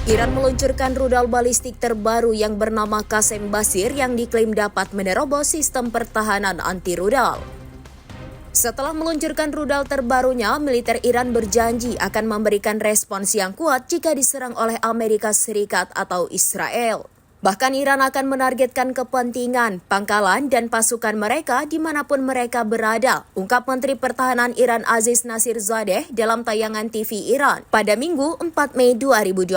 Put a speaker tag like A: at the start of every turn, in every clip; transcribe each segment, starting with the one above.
A: Iran meluncurkan rudal balistik terbaru yang bernama Qasem Basir yang diklaim dapat menerobos sistem pertahanan anti-rudal. Setelah meluncurkan rudal terbarunya, militer Iran berjanji akan memberikan respons yang kuat jika diserang oleh Amerika Serikat atau Israel. Bahkan Iran akan menargetkan kepentingan, pangkalan, dan pasukan mereka dimanapun mereka berada, ungkap Menteri Pertahanan Iran Aziz Nasirzadeh dalam tayangan TV Iran pada Minggu 4 Mei 2025.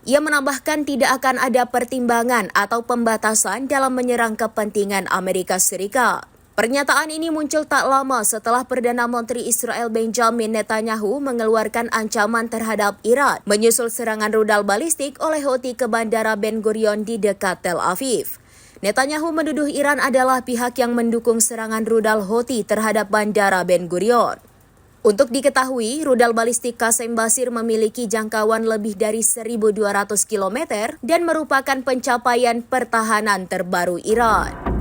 A: Ia menambahkan tidak akan ada pertimbangan atau pembatasan dalam menyerang kepentingan Amerika Serikat. Pernyataan ini muncul tak lama setelah Perdana Menteri Israel Benjamin Netanyahu mengeluarkan ancaman terhadap Iran menyusul serangan rudal balistik oleh Houthi ke Bandara Ben Gurion di dekat Tel Aviv. Netanyahu menuduh Iran adalah pihak yang mendukung serangan rudal Houthi terhadap Bandara Ben Gurion. Untuk diketahui, rudal balistik Qasem Basir memiliki jangkauan lebih dari 1.200 km dan merupakan pencapaian pertahanan terbaru Iran.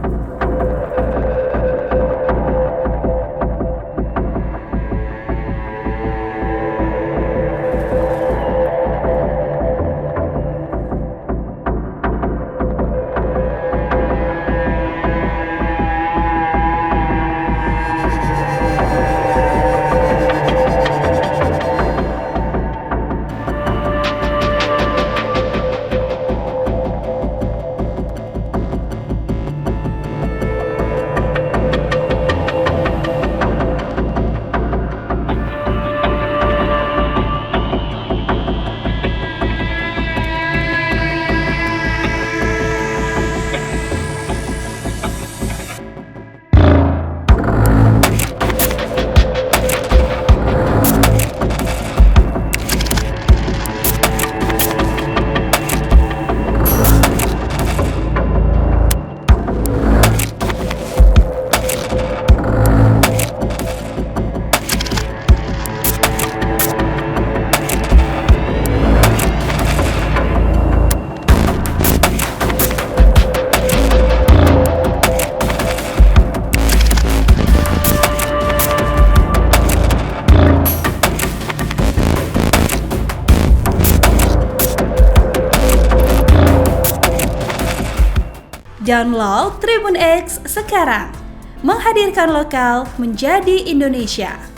B: Download Tribun X sekarang, menghadirkan lokal menjadi Indonesia.